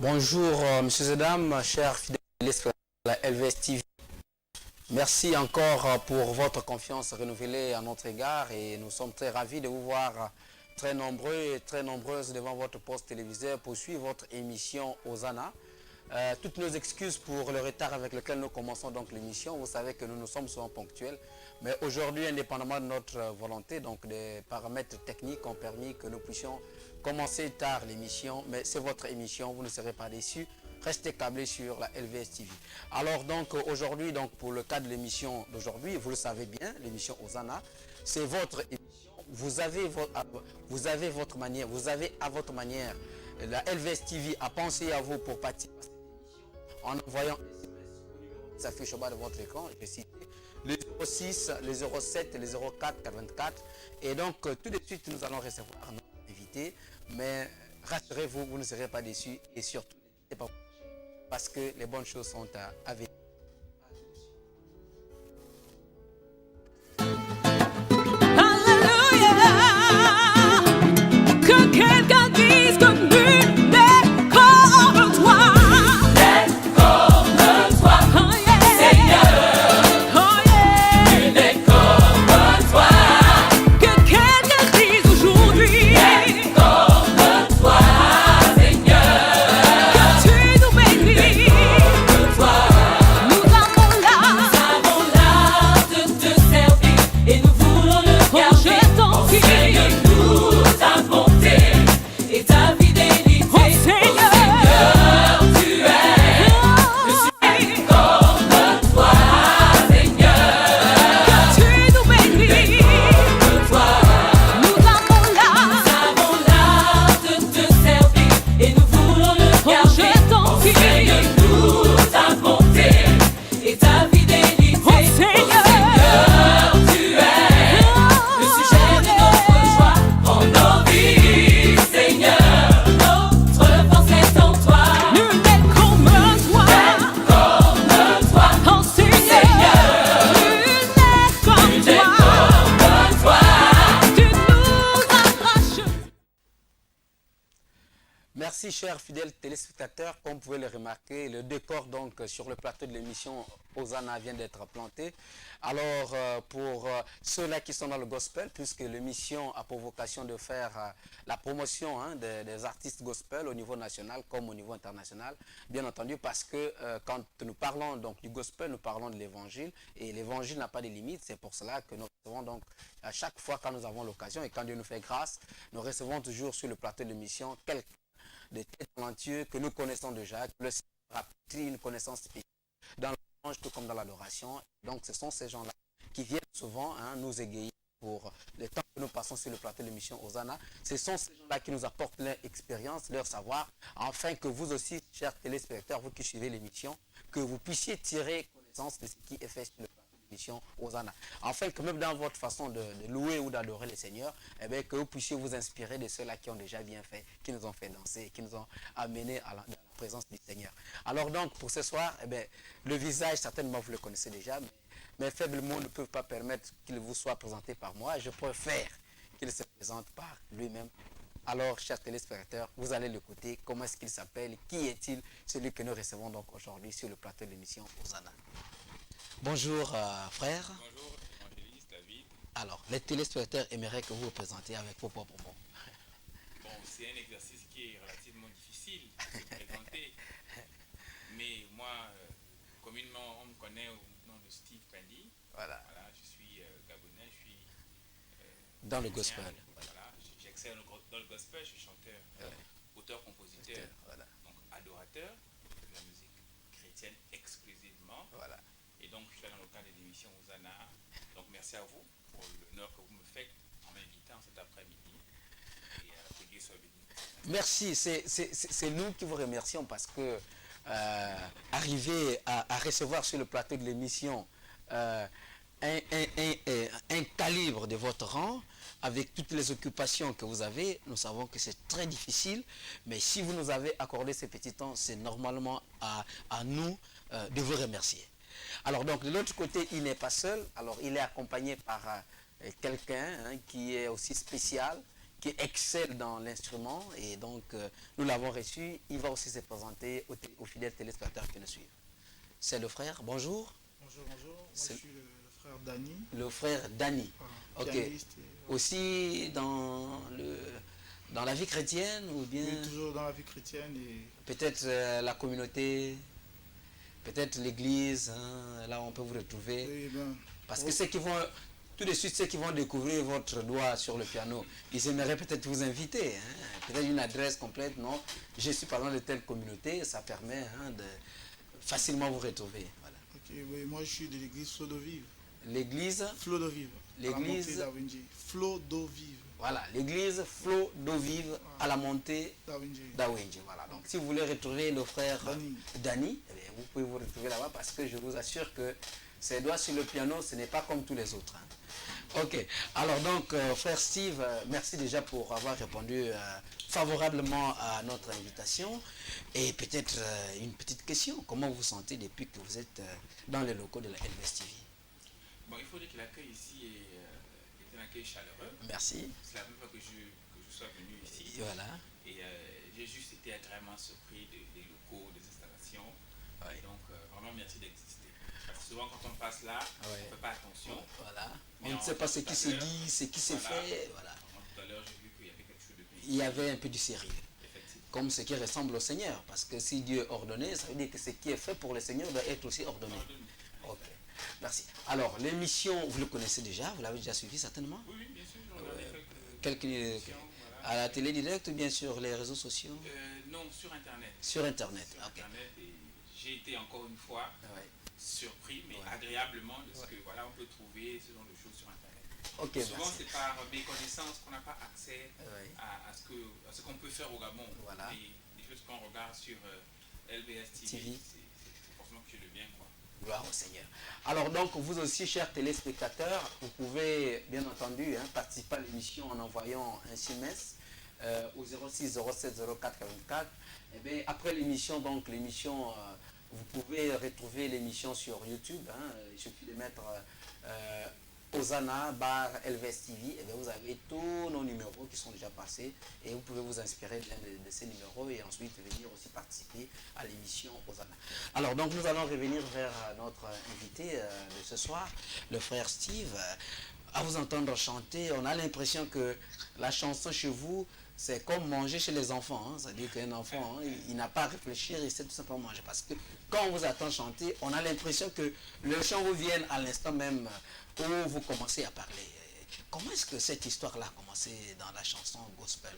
Bonjour, messieurs et dames, chers fidèles de la LVS TV. Merci encore pour votre confiance renouvelée à notre égard et nous sommes très ravis de vous voir très nombreux et très nombreuses devant votre poste téléviseur pour suivre votre émission Hosanna. Toutes nos excuses pour le retard avec lequel nous commençons donc l'émission. Vous savez que nous sommes souvent ponctuels. Mais aujourd'hui, indépendamment de notre volonté, donc des paramètres techniques ont permis que nous puissions commencer tard l'émission. Mais c'est votre émission, vous ne serez pas déçus. Restez câblés sur la LVS TV. Alors donc aujourd'hui, donc pour le cas de l'émission d'aujourd'hui, vous le savez bien, l'émission Hosanna, c'est votre émission. Vous avez votre manière, vous avez à votre manière, la LVS TV a pensé à vous pour participer en envoyant SMS s'affiche au bas de votre écran, je cite le 06, le 07, le 04, 84. Et donc tout de suite nous allons recevoir notre invité. Mais rassurez-vous, vous ne serez pas déçus et surtout n'hésitez pas parce que les bonnes choses sont à venir. Merci chers fidèles téléspectateurs, comme vous pouvez le remarquer, le décor donc sur le plateau de l'émission Hosanna vient d'être planté. Alors pour ceux-là qui sont dans le gospel, puisque l'émission a pour vocation de faire la promotion des artistes gospel au niveau national comme au niveau international, bien entendu parce que quand nous parlons donc du gospel, nous parlons de l'évangile et l'évangile n'a pas de limites. C'est pour cela que nous recevons donc à chaque fois quand nous avons l'occasion et quand Dieu nous fait grâce, nous recevons toujours sur le plateau de l'émission quelqu'un de très talentueux que nous connaissons déjà, que le Seigneur a pris une connaissance spéciale dans l'ange tout comme dans l'adoration. Donc ce sont ces gens-là qui viennent souvent nous égayer pour le temps que nous passons sur le plateau de l'émission Hosanna. Ce sont ces gens-là qui nous apportent leur expérience, leur savoir, afin que vous aussi, chers téléspectateurs, vous qui suivez l'émission, que vous puissiez tirer connaissance de ce qui est fait sur le plateau d'émission Hosanna. Afin que même dans votre façon de louer ou d'adorer le Seigneur, eh bien, que vous puissiez vous inspirer de ceux-là qui ont déjà bien fait, qui nous ont fait danser, qui nous ont amenés à la présence du Seigneur. Alors donc, pour ce soir, eh bien, le visage, certainement vous le connaissez déjà, mais mes faibles mots ne peuvent pas permettre qu'il vous soit présenté par moi. Je préfère qu'il se présente par lui-même. Alors, chers téléspectateurs, vous allez l'écouter. Comment est-ce qu'il s'appelle? Qui est-il? Celui que nous recevons donc aujourd'hui sur le plateau de l'émission Hosanna. Bonjour frère. Bonjour, évangéliste David. Alors, les téléspectateurs aimeraient que vous vous présentiez avec vos propres mots. Bon, c'est un exercice qui est relativement difficile de se présenter. Mais moi, communément, on me connaît au nom de Steve Pendi. Voilà. Je suis gabonais, je suis dans le gospel. Voilà. J'excelle dans le gospel, je suis chanteur, auteur-compositeur, donc adorateur de la musique chrétienne exclusivement. Voilà. Et donc, je suis dans le cadre de l'émission Hosanna. Donc, merci à vous pour l'honneur que vous me faites en m'invitant cet après-midi. Et que Dieu soit béni. Merci. C'est nous qui vous remercions parce que arriver à recevoir sur le plateau de l'émission un calibre de votre rang, avec toutes les occupations que vous avez, nous savons que c'est très difficile. Mais si vous nous avez accordé ce petit temps, c'est normalement à nous de vous remercier. Alors donc de l'autre côté, il n'est pas seul. Alors il est accompagné par quelqu'un qui est aussi spécial, qui excelle dans l'instrument. Et donc, nous l'avons reçu. Il va aussi se présenter aux fidèles téléspectateurs qui nous suivent. C'est le frère. Bonjour. Bonjour, bonjour. Moi, je suis le frère Dani. Le frère Dani. Voilà, pianiste et, Aussi dans la vie chrétienne ou bien oui, toujours dans la vie chrétienne et peut-être la communauté, peut-être l'église, hein, là on peut vous retrouver. oui, ben, Parce que tout de suite, ceux qui vont découvrir votre doigt sur le piano, ils aimeraient peut-être vous inviter. Hein, peut-être une adresse complète, non. Je suis par exemple de telle communauté, ça permet de facilement vous retrouver. Voilà. ok, oui, moi je suis de l'église Flot d'eau vive. L'église, Flot d'eau vive. L'église- d'Awenji. Flot d'eau vive. voilà, l'église Flot d'eau vive à la montée D'Awenji. d'Awenji. Voilà. Donc si vous voulez retrouver le frère Dani. eh bien, vous pouvez vous retrouver là-bas parce que je vous assure que ses doigts sur le piano, ce n'est pas comme tous les autres. Hein. Ok. Alors donc, frère Steve, merci déjà pour avoir répondu favorablement à notre invitation. Et peut-être une petite question. Comment vous vous sentez depuis que vous êtes dans les locaux de la LVS TV? Bon, il faut dire que l'accueil ici est un accueil chaleureux. Merci. C'est la première fois que je sois venu ici. Et voilà. Et j'ai juste été agréablement surpris des locaux, des installations. Oui. Et donc, vraiment, merci d'exister. Parce que souvent, quand on passe là, Oui. on ne fait pas attention. Voilà. Mais On ne sait pas ce tout qui à se l'heure, dit, ce qui se voilà. fait. Voilà. Tout à l'heure, j'ai vu qu'il y avait quelque chose de bien. Il y avait un peu du sérieux. Effectivement. Comme ce qui ressemble au Seigneur. Parce que si Dieu est ordonné, ça veut dire que ce qui est fait pour le Seigneur doit être aussi ordonné. Ok. Merci. Alors, l'émission, vous le connaissez déjà, vous l'avez déjà suivi certainement? Oui, oui, bien sûr. J'en avais quelques émissions, voilà. À la télé directe ou bien sur les réseaux sociaux? Non, sur Internet. Sur Internet. Sur Ok. Internet, et j'ai été encore une fois Ouais. surpris, mais Ouais. agréablement, de ce que voilà, on peut trouver ce genre de choses sur Internet. Ok, Souvent, merci. c'est par méconnaissance qu'on n'a pas accès Ouais. à ce qu'on peut faire au Gabon. Voilà. Et des choses qu'on regarde sur LBS TV, TV. c'est forcément que je le bien, quoi. Gloire au Seigneur. Alors donc, vous aussi, chers téléspectateurs, vous pouvez bien entendu participer à l'émission en envoyant un SMS au 06 07 04 44. Et bien, après l'émission, donc l'émission, vous pouvez retrouver l'émission sur YouTube. Hein, il suffit de mettre Osana bar LVS TV. Et bien, vous avez tous nos numéros qui sont déjà passés et vous pouvez vous inspirer de l'un de ces numéros et ensuite venir aussi participer à l'émission Osana. Alors donc nous allons revenir vers notre invité de ce soir, le frère Steve. À vous entendre chanter, on a l'impression que la chanson chez vous, c'est comme manger chez les enfants. Hein. C'est-à-dire qu'un enfant, hein, il n'a pas à réfléchir, il sait tout simplement manger. Parce que quand on vous attend chanter, on a l'impression que le chant vous vient à l'instant même où vous commencez à parler. Comment est-ce que cette histoire-là a commencé dans la chanson gospel?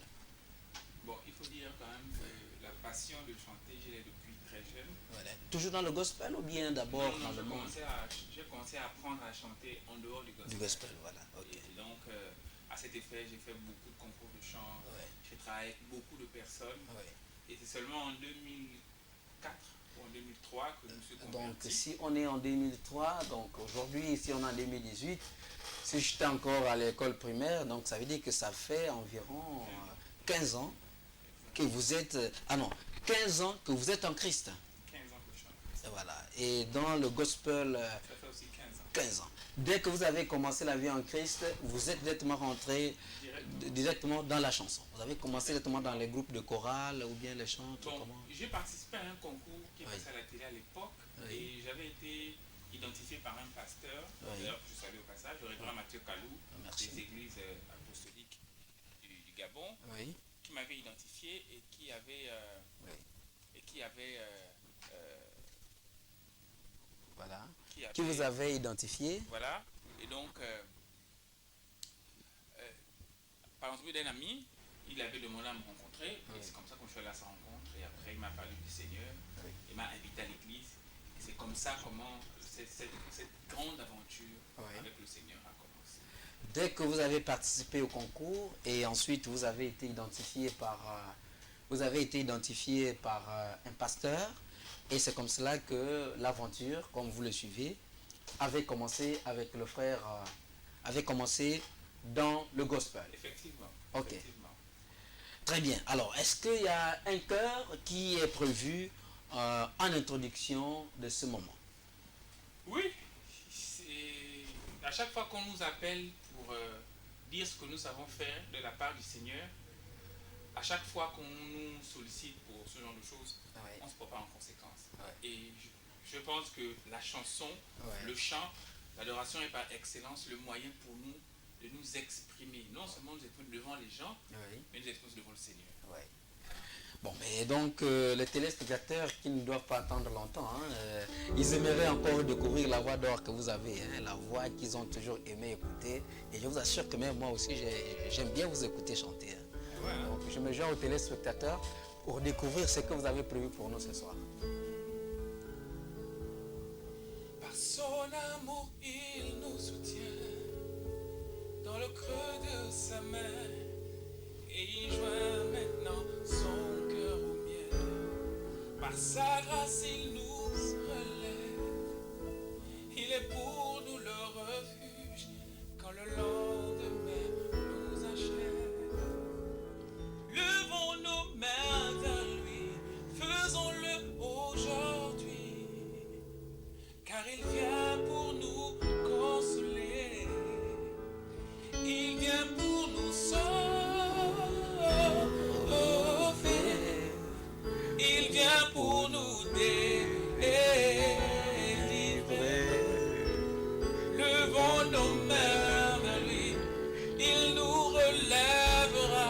Bon, il faut dire quand même que la passion de chanter, je l'ai depuis très jeune. Voilà. Toujours dans le gospel ou bien d'abord Non, dans non, le monde j'ai commencé à apprendre à chanter en dehors du gospel. du gospel? Voilà, ok. Et donc, à cet effet, j'ai fait beaucoup de concours de chant. Ouais. J'ai travaillé avec beaucoup de personnes. Ouais. Et c'est seulement en 2004 ou en 2003 que je me suis Donc converti. si on est en 2003, donc aujourd'hui, si on est en 2018, si j'étais encore à l'école primaire, donc ça veut dire que ça fait environ 15 ans que vous êtes... ah non, 15 ans que vous êtes en Christ. 15 ans que je chante. Et voilà. Et dans le gospel, Ça fait aussi 15 ans. 15 ans. Dès que vous avez commencé la vie en Christ, vous êtes directement rentré directement dans la chanson. Vous avez commencé directement dans les groupes de chorale ou bien les chants, Bon, comment? j'ai participé à un concours qui est Oui. passé à la télé à l'époque. Oui. Et j'avais été identifié par un pasteur, Oui. d'ailleurs que je salue au passage, le révérend Mathieu Kalou, Merci. des églises apostoliques du Gabon, Oui. qui m'avait identifié et qui avait Oui. Voilà. Qui vous avez identifié? voilà. Et donc, par l'entremise d'un ami, il avait demandé à me rencontrer. Oui. Et c'est comme ça qu'on fait là sa rencontre. Et après, il m'a parlé du Seigneur. Oui. Il m'a invité à l'église. Et c'est comme ça comment cette grande aventure Oui. avec le Seigneur a commencé. Dès que vous avez participé au concours et ensuite vous avez été identifié par, un pasteur et c'est comme cela que l'aventure, comme vous le suivez, avait commencé avec le frère, avait commencé dans le gospel. Effectivement. Ok. Effectivement. Très bien. Alors, est-ce qu'il y a un chœur qui est prévu en introduction de ce moment? Oui. À chaque fois qu'on nous appelle pour dire ce que nous savons faire de la part du Seigneur. À chaque fois qu'on nous sollicite pour ce genre de choses, Ouais. on se prépare en conséquence. Ouais. Et je pense que la chanson, Ouais. le chant, l'adoration est par excellence le moyen pour nous de nous exprimer. Non seulement nous exprimer devant les gens, Oui. mais nous exprimer devant le Seigneur. Ouais. Bon, mais donc les téléspectateurs qui ne doivent pas attendre longtemps, ils aimeraient encore découvrir la voix d'or que vous avez, la voix qu'ils ont toujours aimé écouter. Et je vous assure que même moi aussi, j'aime bien vous écouter chanter. Donc je me joins aux téléspectateurs pour découvrir ce que vous avez prévu pour nous ce soir. Par son amour, il nous soutient dans le creux de sa main et il joint maintenant son cœur au mien. Par sa grâce, il nous relève. Il est pour nous le refuge quand le lendemain nous achève. Levons nos mains vers lui, faisons-le aujourd'hui, car il vient pour nous consoler, il vient pour nous sauver, il vient pour nous délivrer. Levons nos mains vers lui, il nous relèvera,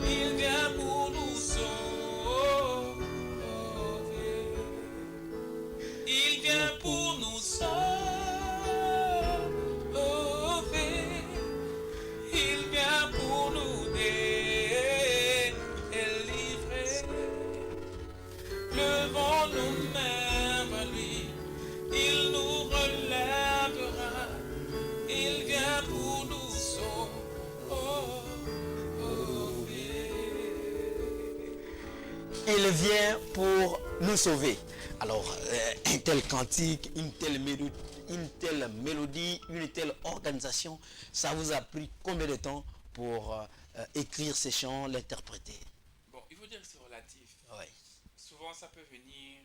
il vient pour nous sauver. Il vient pour nous sauver. Il vient pour nous délivrer. Levons nos mains vers lui, il nous relèvera. Il vient pour nous sauver. Il vient pour nous sauver. Alors, un tel cantique, une telle mélodie, une telle organisation, ça vous a pris combien de temps pour écrire ces chants, l'interpréter? Bon, il faut dire que c'est relatif. Oui, Souvent, ça peut venir.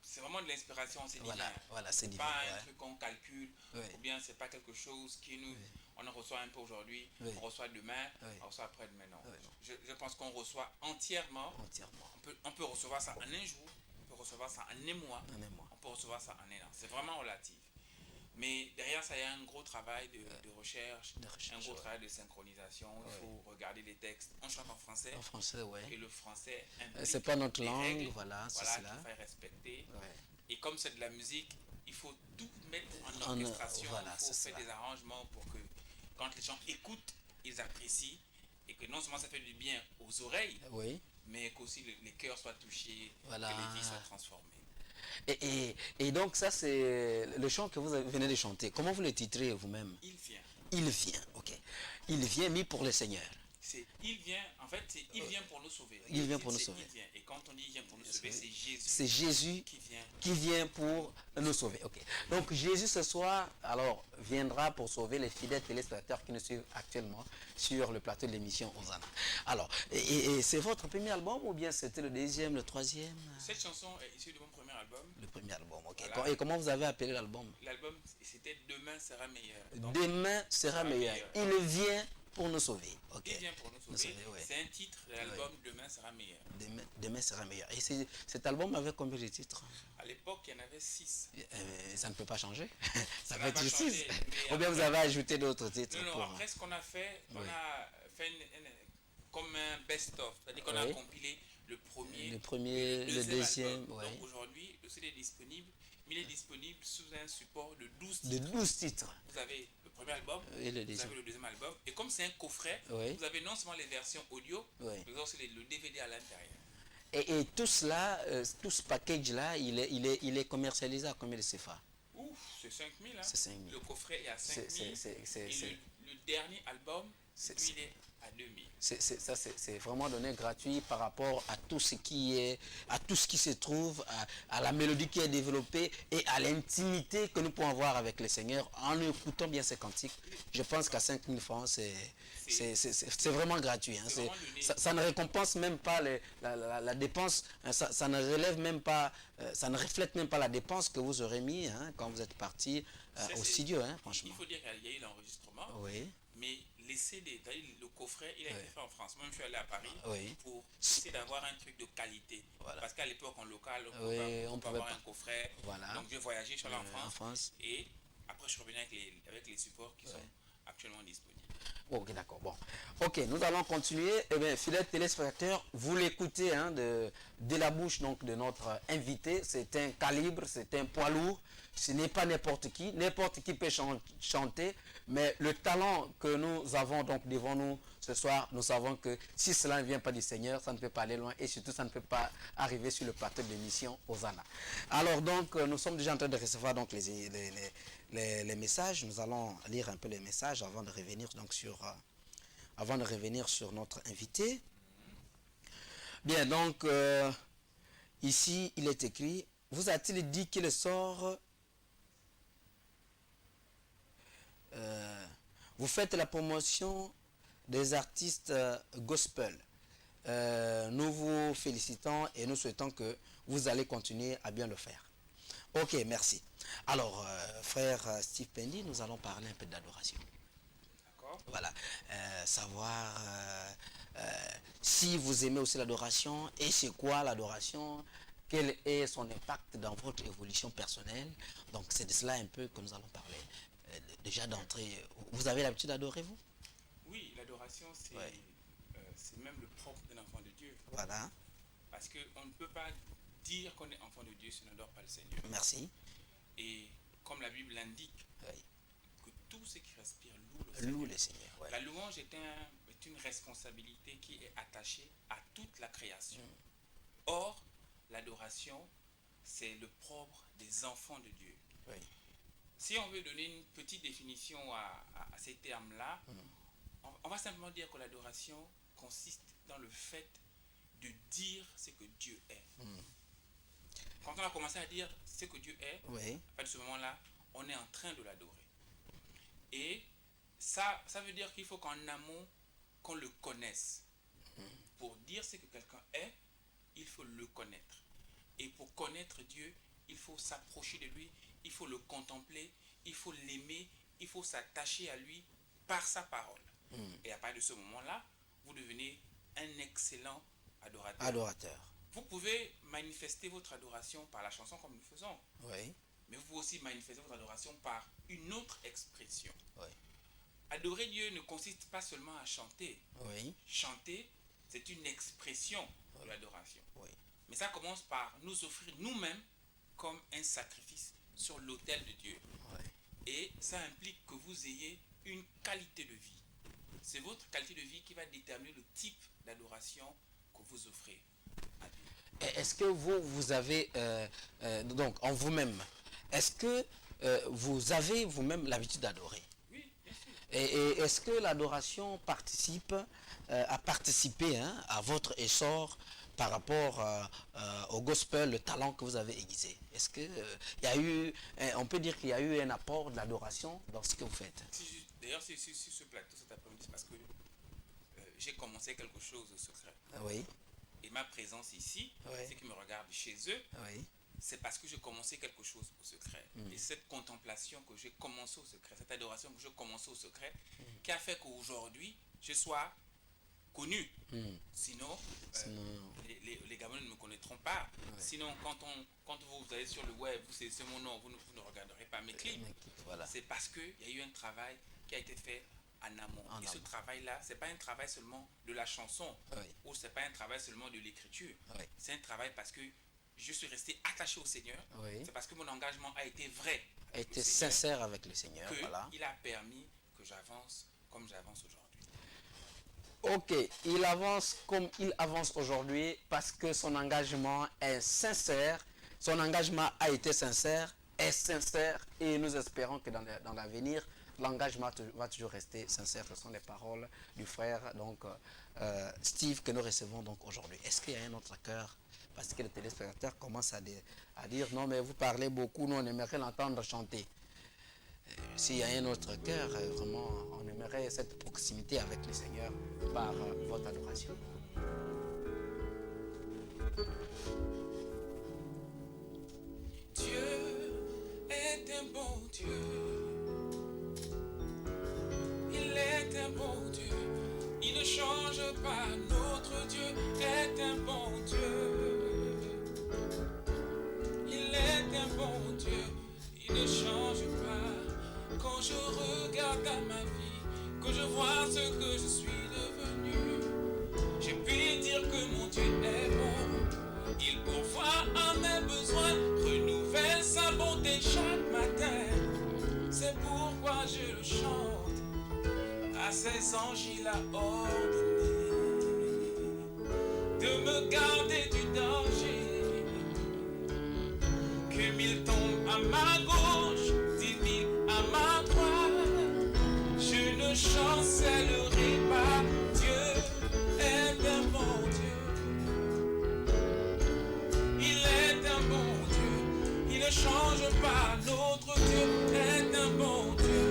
C'est vraiment de l'inspiration, c'est voilà, divin. voilà, c'est divin. Pas un Ouais. truc qu'on calcule, Oui. ou bien c'est pas quelque chose qui nous. On en reçoit un peu aujourd'hui, Oui. on reçoit demain, Oui. on reçoit après-demain. Non. Oui, non. Je pense qu'on reçoit entièrement. Entièrement. On peut recevoir ça en un jour, on peut recevoir ça en un mois, En un mois. on peut recevoir ça en un an. C'est vraiment relatif. Mais derrière ça, il y a un gros travail de recherche, De recherche, un gros ouais. travail de synchronisation. Il faut regarder les textes. On chante en français. En français, oui. Et le français implique C'est pas notre des langue, règles, voilà, c'est voilà, cela. qu'il faut respecter. Ouais. Et comme c'est de la musique, il faut tout mettre en En- orchestration. voilà, Il faut c'est faire cela. des arrangements pour que quand les gens écoutent, ils apprécient. Et que non seulement ça fait du bien aux oreilles, Oui. mais qu'aussi les cœurs soient touchés, Voilà. que les vies soient transformées. Et donc ça, c'est le chant que vous venez de chanter. Comment vous le titrez vous-même? Il vient. Il vient, ok. Il vient mis pour le Seigneur. Il vient, en fait, c'est il vient pour nous sauver. Il vient pour nous C'est sauver. il vient. Et quand on dit il vient pour nous sauver, c'est Jésus C'est Jésus qui vient. qui vient pour nous sauver. Ok. Donc Jésus ce soir, alors, viendra pour sauver les fidèles téléspectateurs qui nous suivent actuellement sur le plateau de l'émission Hosanna. Alors, et c'est votre premier album ou bien c'était le deuxième, le troisième? Cette chanson est issue de mon premier album. Le premier album, ok. Voilà. Et comment vous avez appelé l'album? L'album, c'était Demain sera meilleur. Donc, Demain sera meilleur. Il vient pour nous sauver. Ok. il vient pour nous sauver. Ouais. C'est un titre de l'album Demain sera meilleur. Demain sera meilleur. Et cet album avait combien de titres? À l'époque, il y en avait 6. Ça ne peut pas changer. Ça n'a peut pas être changé, 6. mais Ou bien après- vous avez ajouté d'autres titres. Non, pour- après ce qu'on a fait, on Oui. a fait comme un best-of. C'est-à-dire qu'on a Oui. compilé le premier, Le premier, le deuxième, album. ouais. Donc aujourd'hui, le CD est disponible, mais il est disponible sous un support de 12 De titres. 12 titres. Vous avez le premier album, Et le vous deuxième. avez le deuxième album, et comme c'est un coffret, Oui. vous avez non seulement les versions audio, Oui. mais aussi le DVD à l'intérieur. Et tout cela, tout ce package-là, il est commercialisé à combien de CFA? Ouf, c'est 5000. Hein. C'est 5000. Le coffret est à 5000. C'est- Le dernier album, C'est- lui, il est à 2000. C'est vraiment donné gratuit par rapport à tout ce qui est, à tout ce qui se trouve, à la mélodie qui est développée et à l'intimité que nous pouvons avoir avec le Seigneur en écoutant bien ces cantiques. Je pense qu'à 5000 francs, c'est vraiment gratuit. Hein. C'est vraiment donné. Ça ne récompense même pas la dépense, hein. Ça ne relève même pas, ça ne reflète même pas la dépense que vous aurez mis, hein, quand vous êtes parti Ça, au c'est- studio, hein, Il franchement. faut dire qu'il y a eu l'enregistrement, Oui, mais les CD, le coffret, il a été Oui. fait en France. Moi, je suis allé à Paris Oui. pour essayer d'avoir un truc de qualité. Voilà. Parce qu'à l'époque, en local, Oui, on on peut pouvait avoir pas. un coffret. Voilà. Donc, j'ai voyagé, je suis allé en En France. France. Et après, je suis revenu avec les supports qui sont actuellement disponibles. Ok, d'accord. Bon. Ok, nous allons continuer. Eh bien, fidèles téléspectateurs, vous l'écoutez hein, de la bouche donc, de notre invité. C'est un calibre, c'est un poids lourd. Ce n'est pas n'importe qui. N'importe qui peut chanter. Mais le talent que nous avons donc devant nous ce soir, nous savons que si cela ne vient pas du Seigneur, ça ne peut pas aller loin. Et surtout, ça ne peut pas arriver sur le plateau de l'émission Hosanna. Alors donc, nous sommes déjà en train de recevoir donc, les messages. Nous allons lire un peu les messages avant de revenir donc sur notre invité. Bien, donc ici il est écrit, vous a-t-il dit qu'il sort vous faites la promotion des artistes gospel. Nous vous félicitons et nous souhaitons que vous allez continuer à bien le faire. Ok, merci. Alors, frère Steve Pendy, nous allons parler un peu d'adoration. D'accord. Voilà. Savoir si vous aimez aussi l'adoration et c'est quoi l'adoration, quel est son impact dans votre évolution personnelle. Donc, c'est de cela un peu que nous allons parler. Déjà d'entrée, vous avez l'habitude d'adorer, vous? Oui, l'adoration, c'est c'est même le propre d'un enfant de Dieu. Voilà. Parce qu'on ne peut pas dire qu'on est enfant de Dieu si on n'adore pas le Seigneur. Merci. Et comme la Bible l'indique, Oui. que tout ce qui respire loue le Seigneur. Loue le Seigneur. Ouais. La louange est une responsabilité qui est attachée à toute la création. Or, l'adoration, c'est le propre des enfants de Dieu. Oui. Si on veut donner une petite définition à ces termes-là, on va simplement dire que l'adoration consiste dans le fait de dire ce que Dieu est. Quand on a commencé à dire ce que Dieu est, Oui. à partir de ce moment-là, on est en train de l'adorer. Et ça veut dire qu'il faut qu'en amont, qu'on le connaisse. Pour dire ce que quelqu'un est, il faut le connaître. Et pour connaître Dieu, il faut s'approcher de lui, il faut le contempler, il faut l'aimer, il faut s'attacher à lui par sa parole. Et à partir de ce moment-là, vous devenez un excellent adorateur. Adorateur. Vous pouvez manifester votre adoration par la chanson comme nous faisons. Oui. Mais vous pouvez aussi manifester votre adoration par une autre expression. Oui. Adorer Dieu ne consiste pas seulement à chanter. Oui. Chanter, c'est une expression de l'adoration. Oui. Mais ça commence par nous offrir nous-mêmes comme un sacrifice sur l'autel de Dieu. Oui. Et ça implique que vous ayez une qualité de vie. C'est votre qualité de vie qui va déterminer le type d'adoration que vous offrez à Dieu. Est-ce que vous avez, donc en vous-même, est-ce que vous avez vous-même l'habitude d'adorer? Oui, bien sûr. Et est-ce que l'adoration participe, a participé hein, à votre essor par rapport au gospel, le talent que vous avez aiguisé? Est-ce que il y a eu, on peut dire qu'il y a eu un apport de l'adoration dans ce que vous faites? D'ailleurs, si ce plateau cet après-midi, c'est parce que j'ai commencé quelque chose au secret. Oui. Et ma présence ici, Oui. ceux qui me regardent chez eux, Oui. c'est parce que j'ai commencé quelque chose au secret. Et cette contemplation que j'ai commencé au secret, cette adoration que j'ai commencé au secret, qui a fait qu'aujourd'hui, je sois connu. Sinon, les gamins ne me connaîtront pas. Sinon, quand vous allez sur le web, vous saisissez mon nom, vous ne regarderez pas mes clips. Voilà. C'est parce qu'il y a eu un travail qui a été fait en amont. Et ce travail-là, ce n'est pas un travail seulement de la chanson, ou ce n'est pas un travail seulement de l'écriture. Oui. C'est un travail parce que je suis resté attaché au Seigneur. Oui. C'est parce que mon engagement a été vrai. A été sincère avec le Seigneur. Voilà. Il a permis que j'avance comme j'avance aujourd'hui. Ok, il avance comme il avance aujourd'hui parce que son engagement est sincère, son engagement a été sincère, est sincère et nous espérons que dans l'avenir, l'engagement va toujours rester sincère. Ce sont les paroles du frère donc, Steve que nous recevons donc aujourd'hui. Est-ce qu'il y a un autre cœur? Parce que les téléspectateurs commencent à dire non mais vous parlez beaucoup, nous on aimerait l'entendre chanter. S'il y a un autre cœur, vraiment, on aimerait cette proximité avec le Seigneur par votre adoration. Dieu est un bon Dieu. Il est un bon Dieu. Il ne change pas, notre Dieu est un bon Dieu. Il est un bon Dieu, il ne change pas. Quand je regarde à ma vie, que je vois ce que je suis devenu, je puis dire que mon Dieu est bon. Il pourvoit à mes besoins, renouvelle sa bonté chaque matin. C'est pourquoi je le chante. À ses anges il a ordonné de me garder du danger. Que 1000 tombent à ma gauche, 10 000 à ma droite, je ne chancellerai pas. Dieu est un bon Dieu. Il est un bon Dieu. Il ne change pas. Notre Dieu est un bon Dieu.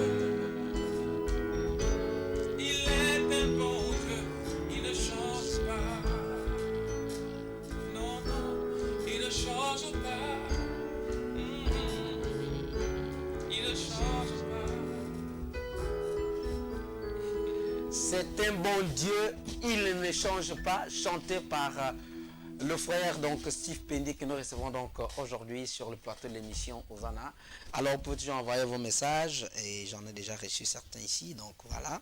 Il est un bon Dieu. Il ne change pas. Non, non, il ne change pas. C'est un bon Dieu, il ne change pas, chanté par le frère donc Steve Pendy que nous recevons donc aujourd'hui sur le plateau de l'émission Hosanna. Alors vous pouvez toujours envoyer vos messages et j'en ai déjà reçu certains ici, donc voilà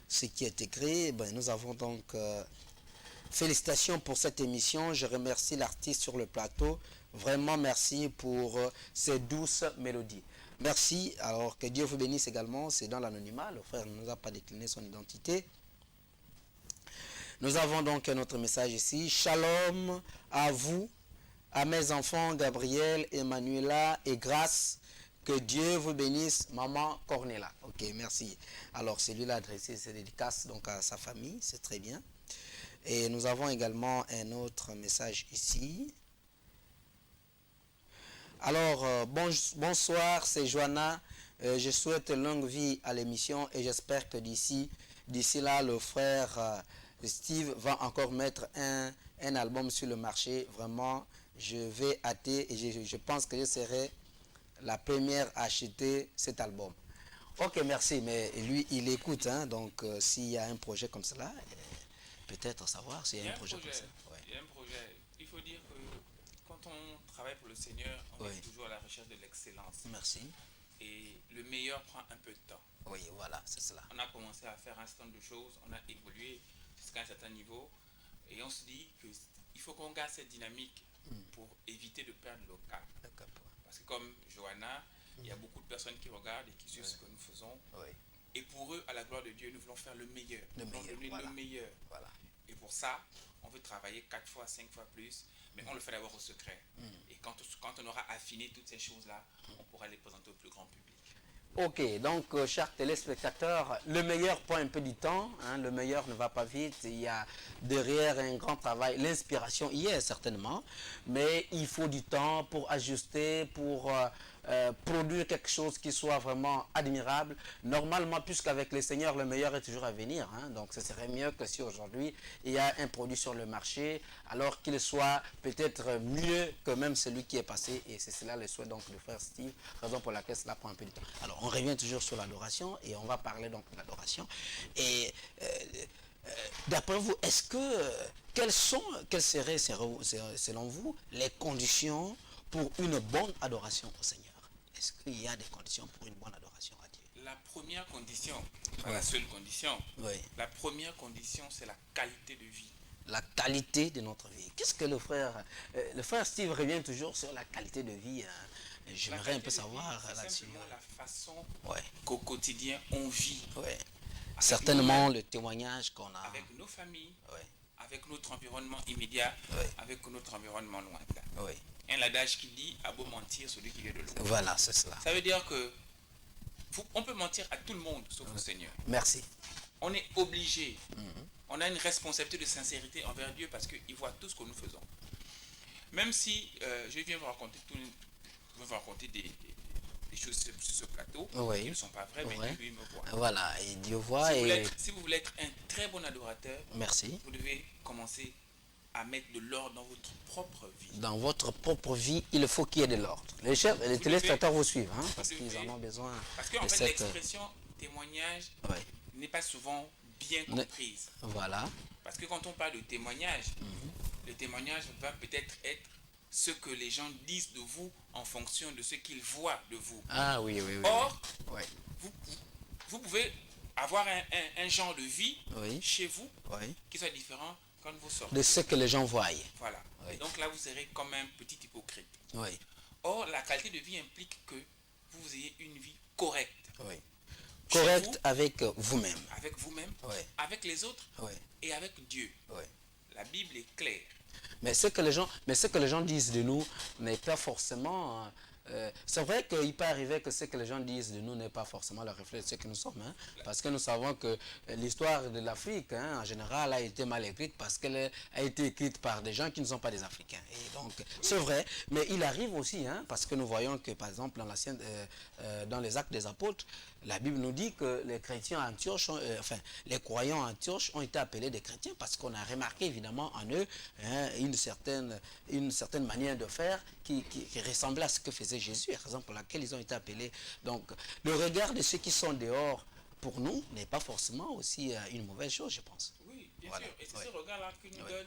ce qui est écrit. Ben, nous avons donc félicitations pour cette émission, je remercie l'artiste sur le plateau, vraiment merci pour ces douces mélodies. Merci, alors que Dieu vous bénisse également, c'est dans l'anonymat, le frère ne nous a pas décliné son identité. Nous avons donc notre message ici, Shalom à vous, à mes enfants Gabriel, Emmanuela et Grâce, que Dieu vous bénisse, maman Cornella. Ok, merci. Alors c'est lui qui a adressé ses dédicaces donc à sa famille, c'est très bien. Et nous avons également un autre message ici. Alors, bonsoir, c'est Joanna. Je souhaite longue vie à l'émission et j'espère que d'ici là, le frère Steve va encore mettre un album sur le marché. Vraiment, je vais hâter et je pense que je serai la première à acheter cet album. Ok, merci, mais lui, il écoute, hein, donc s'il y a un projet comme cela, peut-être savoir s'il y a un projet comme ça. Ouais. Il y a un projet. Il faut dire que quand on travaille pour le Seigneur, on est toujours à la recherche de l'excellence. Merci. Et le meilleur prend un peu de temps. Oui, voilà, c'est cela. On a commencé à faire un certain nombre de choses, on a évolué jusqu'à un certain niveau. Et on se dit qu'il faut qu'on garde cette dynamique pour éviter de perdre le cap. Parce que comme Johanna, il y a beaucoup de personnes qui regardent et qui suivent ce que nous faisons. Oui. Et pour eux, à la gloire de Dieu, nous voulons faire le meilleur. Nous voulons donner le meilleur. Voilà. Et pour ça, on veut travailler 4 fois, 5 fois plus, mais on le fait d'abord au secret. Et quand on aura affiné toutes ces choses-là, on pourra les présenter au plus grand public. Ok, donc chers téléspectateurs, le meilleur prend un peu du temps, hein, le meilleur ne va pas vite, il y a derrière un grand travail, l'inspiration y est certainement, mais il faut du temps pour ajuster, pour produire quelque chose qui soit vraiment admirable. Normalement, puisqu'avec les seigneurs, le meilleur est toujours à venir, hein, donc ce serait mieux que si aujourd'hui il y a un produit sur le marché, alors qu'il soit peut-être mieux que même celui qui est passé, et c'est cela le souhait donc de frère Steve, raison pour laquelle cela prend un peu de temps. Alors on revient toujours sur l'adoration et on va parler donc de l'adoration. Et d'après vous, est-ce que quelles seraient selon vous les conditions pour une bonne adoration au Seigneur? Est-ce qu'il y a des conditions pour une bonne adoration à Dieu? La première condition, pas la seule condition, la première condition, c'est la qualité de vie. La qualité de notre vie. Qu'est-ce que le frère Steve revient toujours sur la qualité de vie, hein? J'aimerais un peu savoir là-dessus. C'est la façon qu'au quotidien on vit. Certainement le témoignage qu'on a. Avec nos familles, avec notre environnement immédiat, avec notre environnement lointain. Un adage qui dit à beau mentir celui qui vient de loin. Voilà, c'est cela. Ça veut dire que on peut mentir à tout le monde sauf au Seigneur. Merci. On est obligé. On a une responsabilité de sincérité envers Dieu parce qu'il voit tout ce que nous faisons. Même si je viens vous raconter des choses sur ce plateau qui ne sont pas vraies, mais Dieu lui me voit. Voilà, et Dieu voit. Si vous voulez être un très bon adorateur, merci, vous devez commencer à mettre de l'ordre dans votre propre vie. Dans votre propre vie, il faut qu'il y ait de l'ordre. Les téléspectateurs vous suivent, hein, parce qu'ils en ont besoin. Parce qu'en fait, l'expression témoignage n'est pas souvent bien comprise. Voilà. Parce que quand on parle de témoignage, le témoignage va peut-être être ce que les gens disent de vous en fonction de ce qu'ils voient de vous. Ah oui, oui, oui. Or, oui. vous pouvez avoir un genre de vie Oui. chez vous Oui. qui soit différent quand vous sortez. De ce que les gens voient. Voilà. Oui. Et donc là, vous serez comme un petit hypocrite. Oui. Or, la qualité de vie implique que vous ayez une vie correcte. Oui. Chez Correct vous, avec vous-même. avec vous-même, Oui. avec les autres Oui. et avec Dieu. Oui. La Bible est claire. Mais ce que les gens disent de nous n'est pas forcément. C'est vrai qu'il peut arriver que ce que les gens disent de nous n'est pas forcément le reflet de ce que nous sommes. Hein, parce que nous savons que l'histoire de l'Afrique, hein, en général, a été mal écrite parce qu'elle a été écrite par des gens qui ne sont pas des Africains. Et donc, c'est vrai. Mais il arrive aussi, hein, parce que nous voyons que, par exemple, dans les Actes des Apôtres, la Bible nous dit que les chrétiens à Antioche, les croyants à Antioche ont été appelés des chrétiens parce qu'on a remarqué évidemment en eux hein, une certaine manière de faire qui ressemblait à ce que faisait Jésus, raison pour laquelle ils ont été appelés. Donc, le regard de ceux qui sont dehors, pour nous, n'est pas forcément aussi une mauvaise chose, je pense. Oui, bien Voilà. sûr. Et c'est Oui. ce regard-là qui nous Oui. donne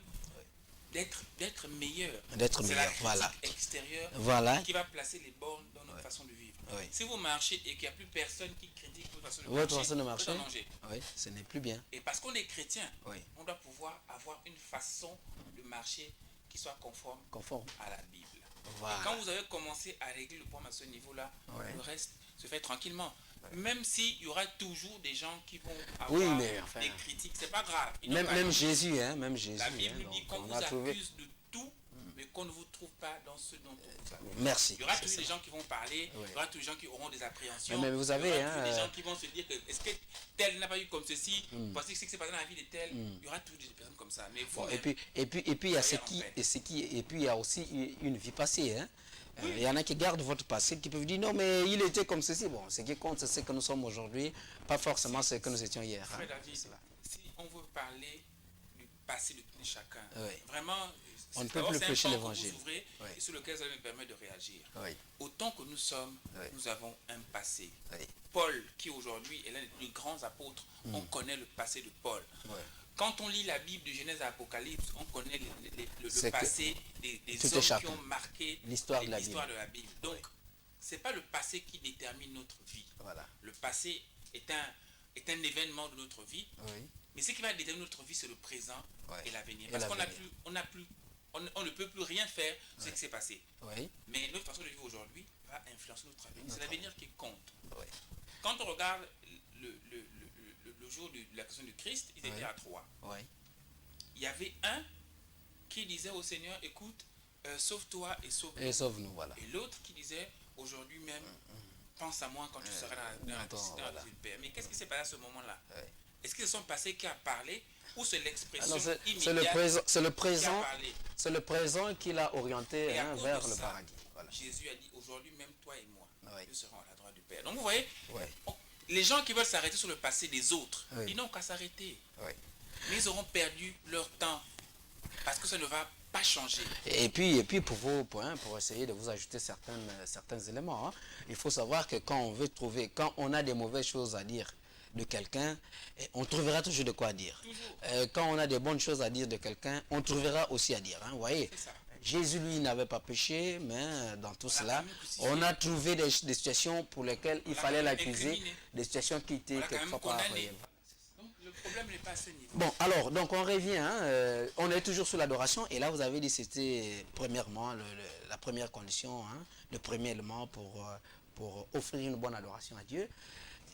d'être meilleur. D'être C'est meilleur, la critique voilà. extérieure Voilà. qui va placer les bornes dans notre Oui. façon de vivre. Oui. Si vous marchez et qu'il n'y a plus personne qui critique votre façon de Votre marcher, façon de vous marcher, êtes en danger. oui, ce n'est plus bien. Et parce qu'on est chrétien, Oui. on doit pouvoir avoir une façon de marcher qui soit conforme Conforme. à la Bible. Voilà. Et quand vous avez commencé à régler le problème à ce niveau-là, Ouais. le reste se fait tranquillement. Même s'il y aura toujours des gens qui vont avoir Oui, mais enfin, des critiques, c'est pas grave. Ils n'ont Même, pas même dit. Jésus, hein, même Jésus. La Bible hein, dit donc qu'on on vous a trouvé. accuse de tout, mais qu'on ne vous trouve pas dans ce dont on vous accuse. Merci. Il y aura c'est toujours ça. des gens qui vont parler, Oui. il y aura toujours des gens qui auront des appréhensions. Mais vous savez, il y aura toujours hein, des gens qui vont se dire que est-ce que tel n'a pas eu comme ceci, parce que ce qui s'est passé dans la vie de tel, il y aura toujours des personnes comme ça. Mais vous, Bon, et puis il y a soyez en paix. et puis il y a aussi une vie passée. Hein. Il y en a qui gardent votre passé, qui peuvent dire non mais il était comme ceci. Bon, ce qui compte c'est ce que nous sommes aujourd'hui, pas forcément ce que nous étions hier. Hein. Frère David, C'est cela. si on veut parler du passé de chacun, Oui. vraiment, On ne peut d'abord, plus c'est un prêcher pan que l'évangile. vous ouvrez Oui. et sur lequel ça me permet de réagir. Oui, Autant que nous sommes, Oui. nous avons un passé. oui, Paul, qui aujourd'hui est l'un des plus grands apôtres, on connaît le passé de Paul. oui. Quand on lit la Bible de Genèse à Apocalypse, on connaît C'est le que passé des tout est hommes qui chacun. ont marqué L'histoire de la l'histoire Bible. de la Bible. Donc, Oui. c'est pas le passé qui détermine notre vie. Voilà. Le passé est un événement de notre vie, Oui, mais ce qui va déterminer notre vie, c'est le présent Ouais. et l'avenir. Et Parce qu'on l'avenir. on ne peut plus rien faire de ce qui s'est passé. oui, Mais notre façon de vivre aujourd'hui va influencer notre avenir. C'est l'avenir qui compte. oui. Quand on regarde le jour de la question du Christ, ils étaient Ouais. à 3. Oui. Il y avait un qui disait au Seigneur, écoute, sauve-toi et sauve-nous. Et sauve-nous, voilà. Et l'autre qui disait, aujourd'hui même, pense à moi quand tu seras dans la attends, cité voilà. du Père. Mais qu'est-ce qui s'est passé à ce moment-là? Ouais. Est-ce que c'est son passé qui a parlé ou c'est l'expression Alors, immédiate c'est le présent, qui a parlé? c'est le présent qui l'a orienté Et à hein, cause vers de le ça, paradis. Voilà. Jésus a dit, aujourd'hui même toi et moi, Oui. nous serons à la droite du Père. Donc vous voyez, Oui, les gens qui veulent s'arrêter sur le passé des autres, Oui. ils n'ont qu'à s'arrêter. oui. Mais ils auront perdu leur temps parce que ça ne va pas changer. Et puis pour essayer de vous ajouter certains éléments, hein, il faut savoir que quand on a des mauvaises choses à dire de quelqu'un, on trouvera toujours de quoi dire. Quand on a des bonnes choses à dire de quelqu'un, on trouvera aussi à dire. Hein, vous voyez, C'est ça. Jésus, lui, n'avait pas péché, mais dans tout cela, quand même crucifié. on a trouvé des situations pour lesquelles il l'a fallait quand même l'accuser, incriminé. des situations qui étaient On l'a quand même quelquefois pas condamné. réelles. Donc le problème n'est pas à ce niveau. Bon, alors, donc on revient, hein, on est toujours sur l'adoration, et là vous avez dit c'était premièrement la première condition, hein, le premier élément pour offrir une bonne adoration à Dieu,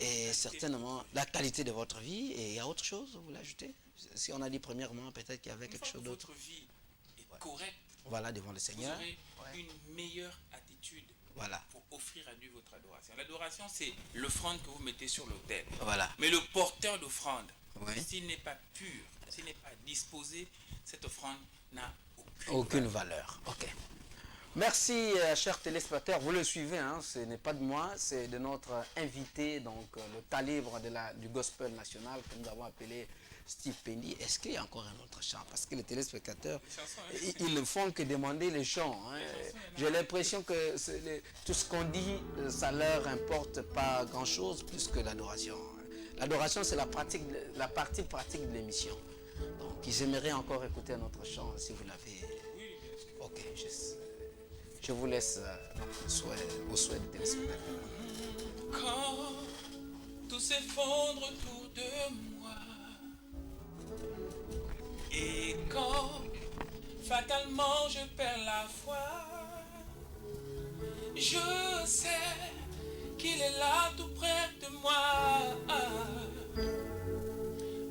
et certainement la qualité de votre vie, et il y a autre chose, vous l'ajoutez? Si on a dit premièrement, peut-être qu'il y avait Une quelque fois chose que d'autre. votre vie est correcte, Voilà, devant le vous Seigneur, aurez une meilleure attitude voilà, pour offrir à Dieu votre adoration. L'adoration, c'est l'offrande que vous mettez sur l'autel. voilà, Mais le porteur d'offrande, Oui. s'il n'est pas pur, s'il n'est pas disposé, cette offrande n'a aucune aucune valeur. valeur, ok. Merci, chers téléspectateurs. Vous le suivez, hein, ce n'est pas de moi, c'est de notre invité, donc le calibre du gospel national que nous avons appelé Steve Pendy. Est-ce qu'il y a encore un autre chant? Parce que les téléspectateurs, Les chansons, hein. ils ne font que demander les chants. Hein. J'ai l'impression que tout ce qu'on dit, ça leur importe pas grand-chose plus que l'adoration. L'adoration, c'est la partie pratique de l'émission. Donc, j'aimerais encore écouter notre chant, si vous l'avez. Ok, je vous laisse au souhait des téléspectateurs. Quand tout s'effondre autour de moi, et quand fatalement je perds la foi, je sais qu'il est là tout près de moi,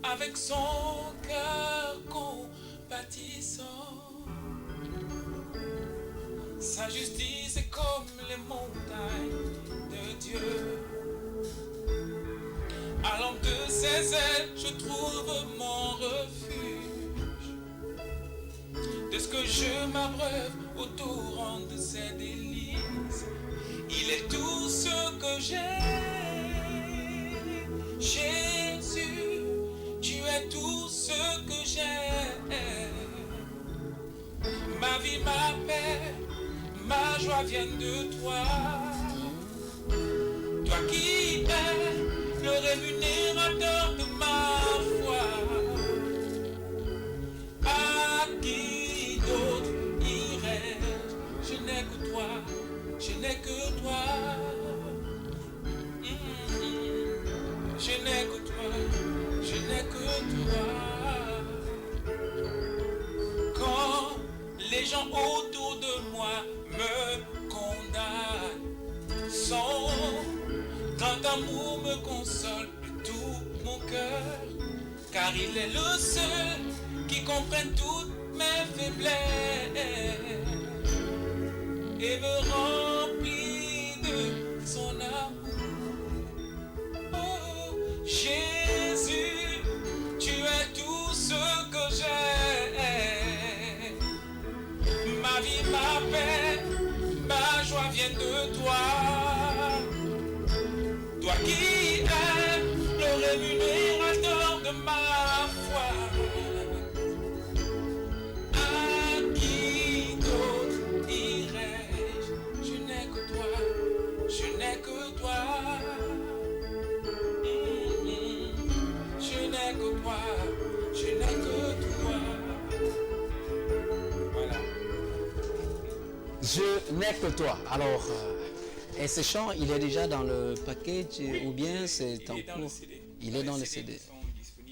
avec son cœur compatissant. Sa justice est comme les montagnes de Dieu. À l'ombre de ses ailes, je trouve mon refuge. De ce que je m'abreuve au torrent de ses délices, il est tout ce que j'ai. Jésus, tu es tout ce que j'ai. Ma vie, ma paix, ma joie viennent de toi. Toi qui es le rémunérateur de ma foi. À qui d'autre irais-je? Je n'ai que toi, je n'ai que toi. Je n'ai que toi, je n'ai que toi. Quand les gens autour de moi me condamnent, son grand amour me console de tout mon cœur, car il est le seul qui comprenne toutes mes faiblesses et me remplit de son amour. Oh, Jésus, tu es tout ce que j'ai. Ma vie, ma paix, ma joie viennent de toi. Toi qui es le rémunérateur de ma foi. À qui d'autre irais-je? Je n'ai que toi, je n'ai que toi. Je n'ai que toi, je n'ai que toi. Voilà. Je n'ai que toi. Alors, et ce chant, il est déjà dans le package ou bien c'est en Il est dans le cours? CD. Il est dans le CD. Qui sont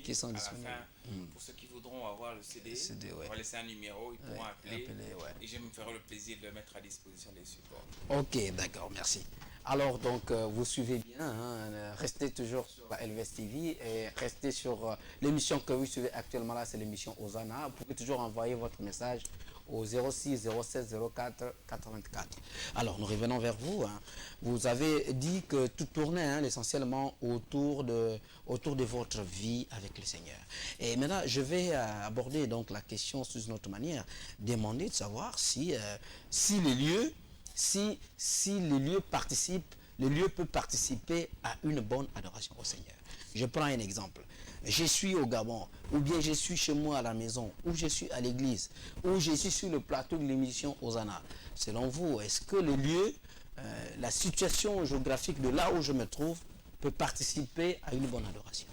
Qui sont disponibles. disponibles. À la fin, pour ceux qui voudront avoir le CD, CD, ouais. on va laisser un numéro, ils pourront appeler. ouais. Et je me ferai le plaisir de le mettre à disposition des supports. Ok, d'accord, merci. Alors, donc, vous suivez bien, hein, restez toujours sur la LVS TV et restez sur l'émission que vous suivez actuellement là, c'est l'émission Hosanna. Vous pouvez toujours envoyer votre message au 06 07 04 84. Alors, nous revenons vers vous. Hein. Vous avez dit que tout tournait essentiellement autour de votre vie avec le Seigneur. Et maintenant, je vais aborder donc la question sous une autre manière, demander de savoir si les lieux le lieu peut participer à une bonne adoration au Seigneur. Je prends un exemple. Je suis au Gabon, ou bien je suis chez moi à la maison, ou je suis à l'église, ou je suis sur le plateau de l'émission Hosanna. Selon vous, est-ce que le lieu, la situation géographique de là où je me trouve, peut participer à une bonne adoration?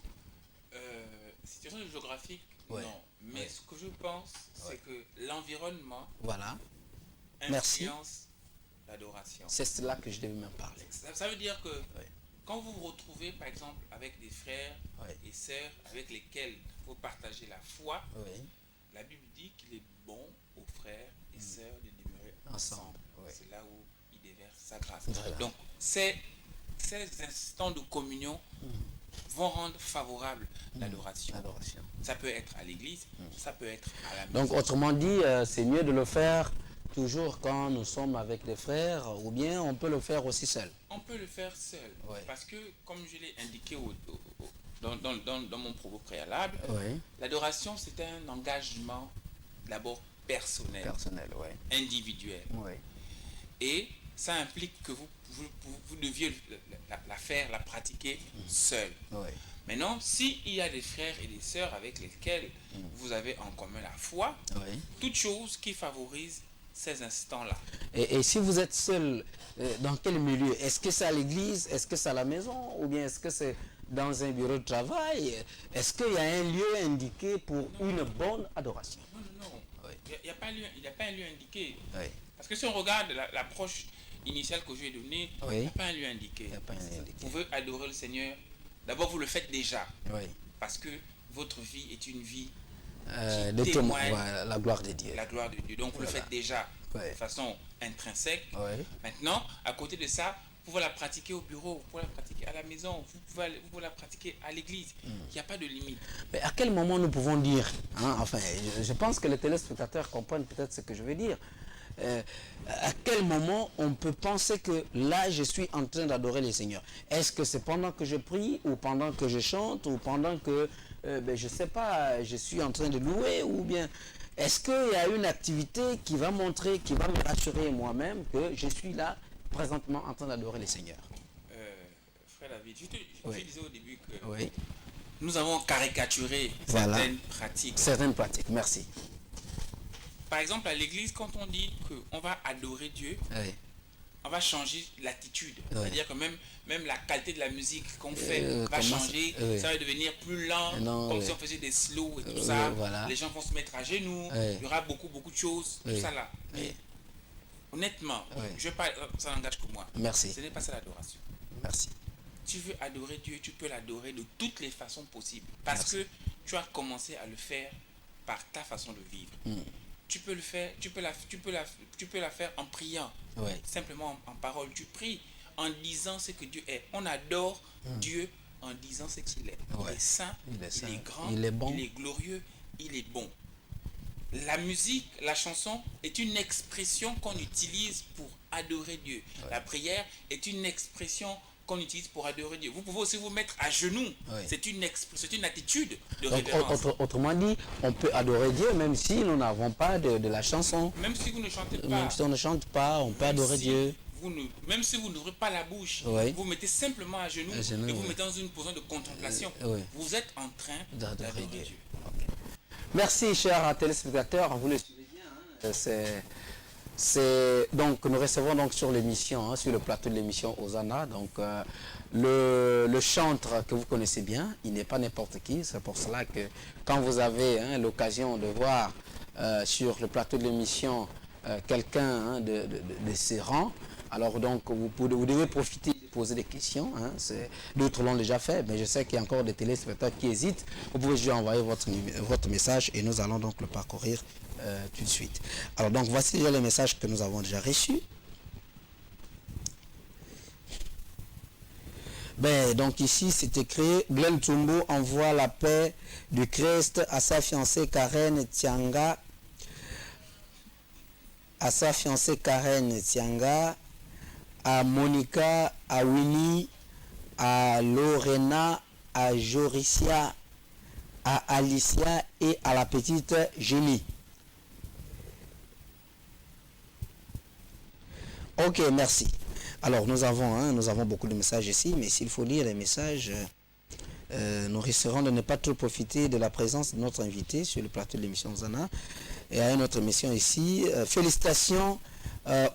Situation géographique, Ouais. non. Mais ce que je pense, c'est que l'environnement Voilà. Merci. influence l'adoration. C'est cela que je devais même parler. Ça veut dire que quand vous vous retrouvez, par exemple, avec des frères Ouais. et sœurs avec lesquels vous partagez la foi, Oui. la Bible dit qu'il est bon aux frères et sœurs de demeurer Ensemble, ensemble. ouais. C'est là où il déverse sa grâce. Voilà. Donc, ces instants de communion vont rendre favorable l'adoration. L'adoration. Ça peut être à l'église, ça peut être à la maison. Donc, autrement dit, c'est mieux de le faire toujours quand nous sommes avec des frères, ou bien on peut le faire aussi seul. On peut le faire seul. Ouais. Parce que, comme je l'ai indiqué dans mon propos préalable, Oui. l'adoration, c'est un engagement d'abord personnel, Personnel, oui. individuel. Oui. Et ça implique que vous deviez la faire, la pratiquer seul. Oui. Maintenant, s'il y a des frères et des sœurs avec lesquels vous avez en commun la foi, Oui. toute chose qui favorise ces instants-là. Et si vous êtes seul, dans quel milieu? Est-ce que c'est à l'église? Est-ce que c'est à la maison? Ou bien est-ce que c'est dans un bureau de travail, est-ce qu'il y a un lieu indiqué pour une bonne adoration? Non, non, non. Oui. Il n'y a pas un lieu indiqué. Oui. Parce que si on regarde l'approche initiale que je lui ai donnée, il Oui. n'y a pas un lieu indiqué. Il n'y a pas un lieu indiqué. Vous pouvez adorer le Seigneur. D'abord, vous le faites déjà. Oui. Parce que votre vie est une vie De qui témoin, témoigne voilà, la gloire de Dieu. la gloire de Dieu. Donc, vous le faites déjà Ouais. de façon intrinsèque. Oui. Maintenant, à côté de ça, vous pouvez la pratiquer au bureau, vous pouvez la pratiquer à la maison, vous pouvez la pratiquer à l'église. Il n'y a pas de limite. Mais à quel moment nous pouvons dire, hein, enfin, je pense que les téléspectateurs comprennent peut-être ce que je veux dire. À quel moment on peut penser que là je suis en train d'adorer le Seigneur? Est-ce que c'est pendant que je prie, ou pendant que je chante, ou pendant que, je sais pas, je suis en train de louer, ou bien est-ce qu'il y a une activité qui va montrer, qui va me rassurer moi-même que je suis là présentement en train d'adorer le Seigneur? Frère David, Oui. je disais au début que Oui. nous avons caricaturé Voilà. certaines pratiques. Certaines pratiques, merci. Par exemple, à l'église, quand on dit qu'on va adorer Dieu, Oui. on va changer l'attitude. Ouais. C'est-à-dire que même la qualité de la musique qu'on fait va comment changer. ça- Ça va devenir plus lent, Non, comme ouais. si on faisait des slow et tout ça. Voilà. Les gens vont se mettre à genoux. Ouais. Il y aura beaucoup de choses. Ouais. Tout ça là. Mais Ouais. honnêtement, Ouais. je parle, ça n'engage que moi. Merci. Ce n'est pas ça l'adoration. Merci. Tu veux adorer Dieu, tu peux l'adorer de toutes les façons possibles. Parce que tu as commencé à le faire par ta façon de vivre. Tu peux le faire, tu peux la faire en priant. Oui. Simplement en parole. Tu pries en disant ce que Dieu est. On adore Dieu en disant ce qu'il est. Ouais. Il est saint, Il est saint, il est grand, il est bon. il est glorieux, il est bon. La musique, la chanson est une expression qu'on utilise pour adorer Dieu. La prière est une expression qu'on utilise pour adorer Dieu. Vous pouvez aussi vous mettre à genoux. Ouais. C'est une attitude de Donc, révérence. autrement dit, on peut adorer Dieu même si nous n'avons pas de la chanson. Même si vous ne chantez pas, Même si on ne chante pas, on peut adorer si Dieu. même si vous n'ouvrez pas la bouche, Oui. vous mettez simplement à genoux, À genoux, et vous oui. mettez dans une position de contemplation. Oui. Vous êtes en train D'adorer d'adorer Dieu. Dieu. Merci, chers téléspectateurs. Vous le suivez bien. Hein. Donc nous recevons donc sur l'émission, hein, sur le plateau de l'émission Hosanna, donc le chantre que vous connaissez bien. Il n'est pas n'importe qui. C'est pour cela que quand vous avez l'occasion de voir sur le plateau de l'émission quelqu'un de ses rangs, alors donc vous devez profiter de poser des questions. Hein. D'autres l'ont déjà fait, mais je sais qu'il y a encore des téléspectateurs qui hésitent. Vous pouvez juste envoyer votre message et nous allons donc le parcourir tout de suite. Alors donc voici déjà les messages que nous avons déjà reçus. Ben, donc ici c'est écrit: Glenn Tumbo envoie la paix du Christ à sa fiancée Karen Tianga, à Monica, à Winnie, à Lorena, à Joricia, à Alicia et à la petite Julie. Ok, merci. Alors nous avons beaucoup de messages ici, mais s'il faut lire les messages, nous risquerons de ne pas trop profiter de la présence de notre invité sur le plateau de l'émission Zana. Et à une autre émission ici. Félicitations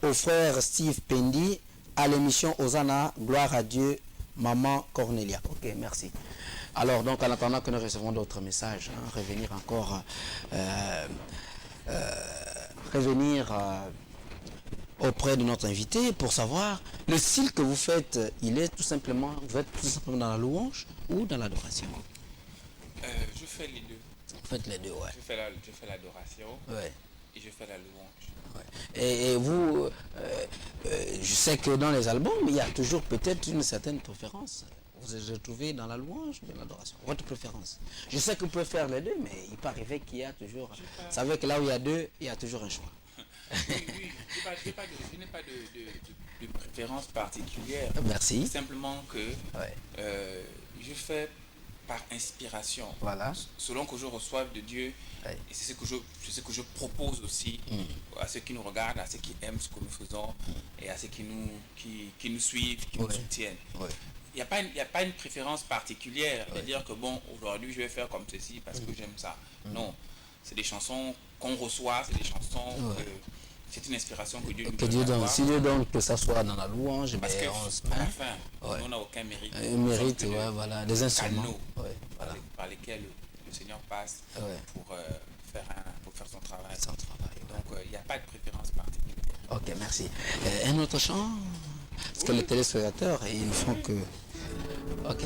au frère Steve Pendi à l'émission Hosanna, gloire à Dieu, maman Cornelia. Ok, merci. Alors donc en attendant que nous recevons d'autres messages, revenir auprès de notre invité pour savoir le style que vous faites. Vous êtes tout simplement dans la louange ou dans l'adoration? Je fais les deux. Vous faites les deux, ouais. Je fais l'adoration Ouais. et je fais la louange. Ouais. Et vous, je sais que dans les albums, il y a toujours peut-être une certaine préférence. Vous êtes retrouvé dans la louange ou dans l'adoration? Votre préférence? Je sais que vous pouvez faire les deux, mais il peut arriver qu'il y a toujours... Vous savez que là où il y a deux, il y a toujours un choix. Oui, je n'ai pas de préférence particulière. Merci. Simplement que Ouais. je fais par inspiration. Voilà. Selon que je reçoive de Dieu. Ouais. Et c'est ce que je propose aussi à ceux qui nous regardent, à ceux qui aiment ce que nous faisons et à ceux qui nous suivent, qui nous soutiennent. Ouais. Il n'y a pas une préférence particulière de dire que bon, aujourd'hui je vais faire comme ceci parce que j'aime ça. Non, c'est des chansons qu'on reçoit, c'est des chansons c'est une inspiration que Dieu nous Que donne. Dieu donne. d'avoir. Si Dieu donne que ça soit dans la louange, Parce ben, que, on se enfin, Ouais. on n'a aucun mérite. Un Nous sommes mérite, que ouais, voilà, des instruments. canaux Ouais, voilà. par lesquels le Seigneur passe Ouais. pour faire son travail. Sans travail, ouais. Donc, il n'y a pas de préférence particulière. Ok, merci. Un autre chant? Parce que les téléspectateurs, ils font que... Ok.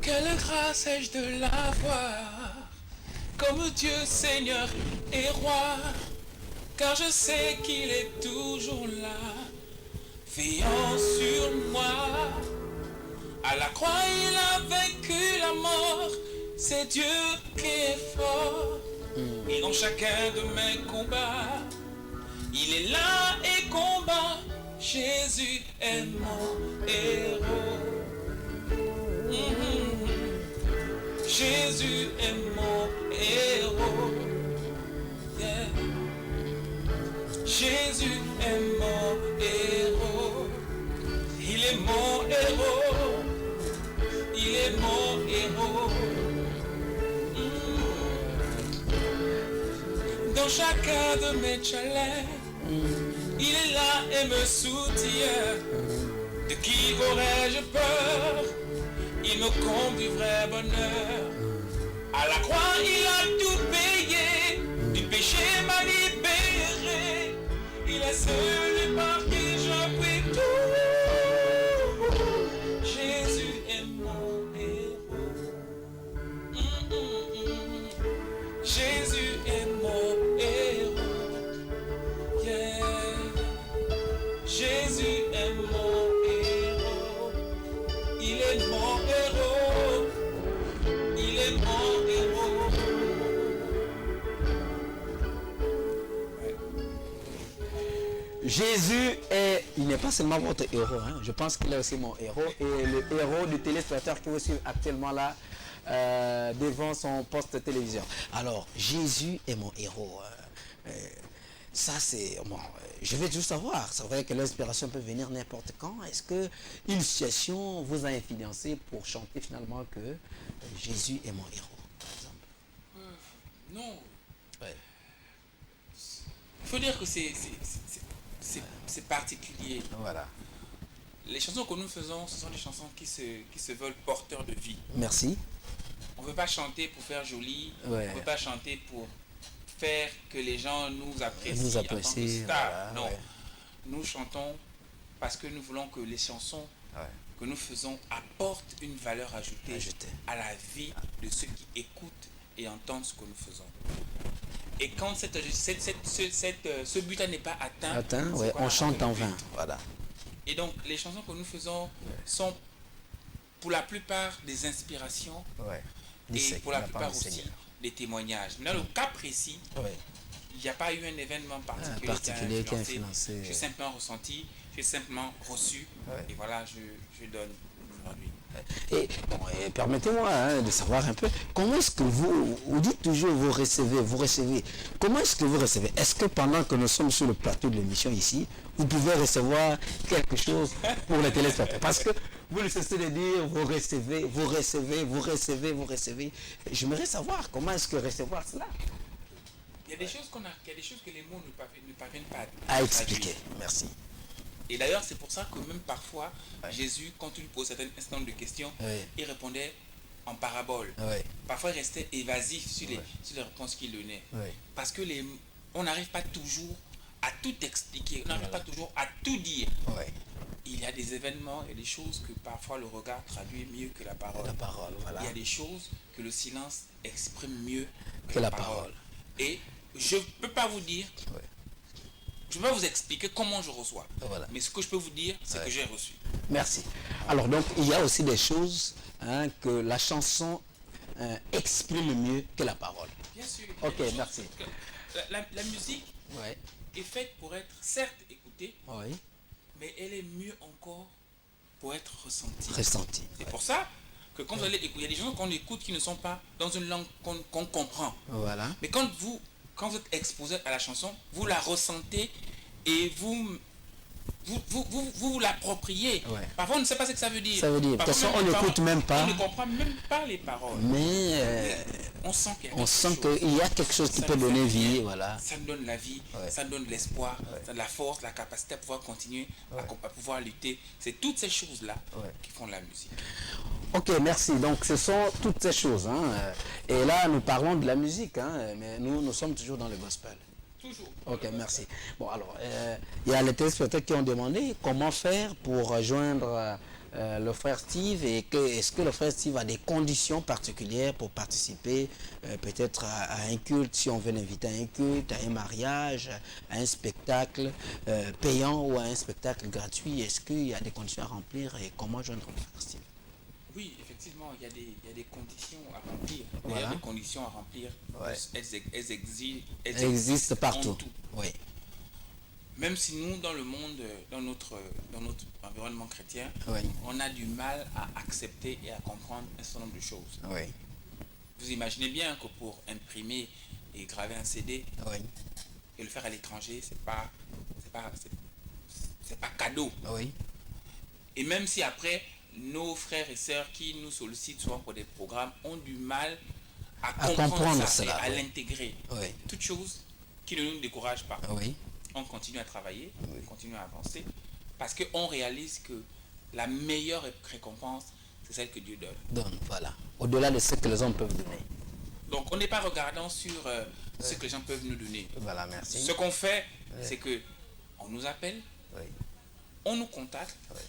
Quelle grâce ai-je de l'avoir comme Dieu, Seigneur et Roi, car je sais qu'il est toujours là, veillant sur moi. À la croix, il a vaincu la mort, c'est Dieu qui est fort. Et dans chacun de mes combats, il est là et combat. Jésus est mon héros. Jésus est mon héros. Yeah. Jésus est mon héros. Il est mon héros. Il est mon héros. Dans chacun de mes challenges, il est là et me soutient. De qui aurais-je peur? Il me comble du vrai bonheur. À la croix, il a tout payé. Du péché m'a libéré. Il est celui par qui je prie tout. Jésus est mon héros. Jésus est mon héros. Yeah. Jésus est mon héros. Il est mon héros. Il est mon héros. Jésus est, il n'est pas seulement votre héros, hein. Je pense qu'il est aussi mon héros et le héros du téléspectateur qui vous suit actuellement là devant son poste téléviseur. Alors, Jésus est mon héros. Ça c'est bon. Je vais juste savoir. C'est vrai que l'inspiration peut venir n'importe quand. Est-ce que une situation vous a influencé pour chanter finalement que Jésus est mon héros, par exemple? Non. Ouais. Il faut dire que c'est particulier. Voilà. Les chansons que nous faisons, ce sont des chansons qui se veulent porteurs de vie. Merci. On ne veut pas chanter pour faire joli. Ouais. On ne veut pas chanter pour faire que les gens nous apprécient, Nous en tant que apprécient, stars. voilà, Non. ouais. Nous chantons parce que nous voulons que les chansons Ouais. que nous faisons apportent une valeur ajoutée à la vie de ceux qui écoutent et entendent ce que nous faisons. Et quand ce but n'est pas atteint, Atteint, c'est ouais, qu'on on a chante raté le en but. vain. Voilà. Et donc, les chansons que nous faisons sont pour la plupart des inspirations Ouais. et pour la plupart aussi des témoignages. Mais dans le cas précis, Ouais. il n'y a pas eu un événement particulier, qui a influencé. J'ai simplement ressenti, j'ai simplement reçu, Ouais. et voilà, je donne aujourd'hui. Et, bon, et permettez-moi de savoir un peu, comment est-ce que vous dites toujours vous recevez. Comment est-ce que vous recevez? Est-ce que pendant que nous sommes sur le plateau de l'émission ici, vous pouvez recevoir quelque chose pour les téléspectateurs? Parce que vous ne cessez de dire, vous recevez. J'aimerais savoir comment est-ce que recevoir cela? Il y a des choses que les mots ne parviennent pas À expliquer. Merci. Et d'ailleurs, c'est pour ça que même parfois, Jésus, quand il pose certaines instances de questions, il répondait en parabole. Parfois, il restait évasif sur les réponses qu'il donnait. Parce que on n'arrive pas toujours à tout expliquer, on n'arrive pas toujours à tout dire. Il y a des événements et des choses que parfois le regard traduit mieux que la parole. Voilà. Il y a des choses que le silence exprime mieux Que la parole. Et je ne peux pas vous dire... Je ne vais pas vous expliquer comment je reçois. Voilà. Mais ce que je peux vous dire, c'est que j'ai reçu. Merci. Alors donc, il y a aussi des choses que la chanson exprime mieux que la parole. Bien sûr. Ok, merci. La musique est faite pour être certes écoutée, mais elle est mieux encore pour être ressentie. C'est pour ça que quand vous allez écouter, il y a des gens qu'on écoute qui ne sont pas dans une langue qu'on comprend. Voilà. Mais quand vous quand vous êtes exposé à la chanson, vous la ressentez et vous l'appropriez. Ouais. Parfois, on ne sait pas ce que ça veut dire. Ça veut dire, de toute façon, on n'écoute même pas. On ne comprend même pas les paroles. Mais On sent qu'il y a on sent qu'il y a quelque chose qui Ça peut nous fait donner bien. vie, voilà. Ça nous donne la vie, Ouais. ça nous donne de l'espoir, ça donne la force, la capacité à pouvoir continuer, à pouvoir lutter. C'est toutes ces choses-là Ouais. qui font la musique. Ok, merci. Donc, ce sont toutes ces choses. Hein. Et là, nous parlons de la musique, hein, mais nous sommes toujours dans le gospel. Toujours. Ok, merci. Bon, alors, il y a les téléspectateurs qui ont demandé comment faire pour rejoindre le frère Steve et est-ce que le frère Steve a des conditions particulières pour participer peut-être à un culte, si on veut l'inviter à un culte, à un mariage, à un spectacle payant ou à un spectacle gratuit. Est-ce qu'il y a des conditions à remplir et comment joindre le frère Steve? Oui, effectivement, il y a des conditions à remplir. Il y Voilà. a des conditions à remplir. Ouais. Elles Existe en partout. tout. Oui. Même si nous, dans le monde, dans notre environnement chrétien, Oui. on a du mal à accepter et à comprendre un certain nombre de choses. Oui. Vous imaginez bien que pour imprimer et graver un CD Oui. et le faire à l'étranger, c'est pas cadeau. Oui. Et même si après, nos frères et sœurs qui nous sollicitent souvent pour des programmes ont du mal à comprendre ça et cela, à oui. l'intégrer. Oui. Toute chose qui ne nous décourage pas. Oui. On continue à travailler, on continue à avancer, parce qu'on réalise que la meilleure récompense, c'est celle que Dieu donne. Donc, voilà. Au-delà de ce que les hommes peuvent donner. Donc on n'est pas regardant sur ce que les gens peuvent nous donner. Voilà, merci. Ce qu'on fait, c'est que on nous appelle, Oui. on nous contacte, Oui.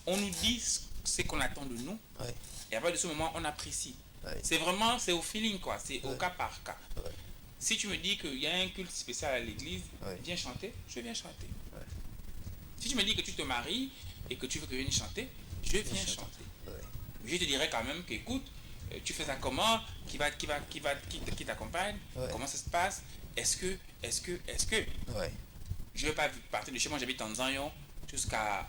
on nous dit ce qu'on attend de nous, Oui. et à partir de ce moment, on apprécie. Oui. C'est au feeling, quoi, c'est au cas par cas. Oui. Si tu me dis qu'il y a un culte spécial à l'église, Oui. viens chanter, je viens chanter. Oui. Si tu me dis que tu te maries et que tu veux que je vienne chanter, je viens chanter. Oui. Je te dirais quand même qu'écoute, tu fais ça comment, qui t'accompagne, Ouais. comment ça se passe, est-ce que, Oui. je ne vais pas partir de chez moi, j'habite en Zanyon, jusqu'à,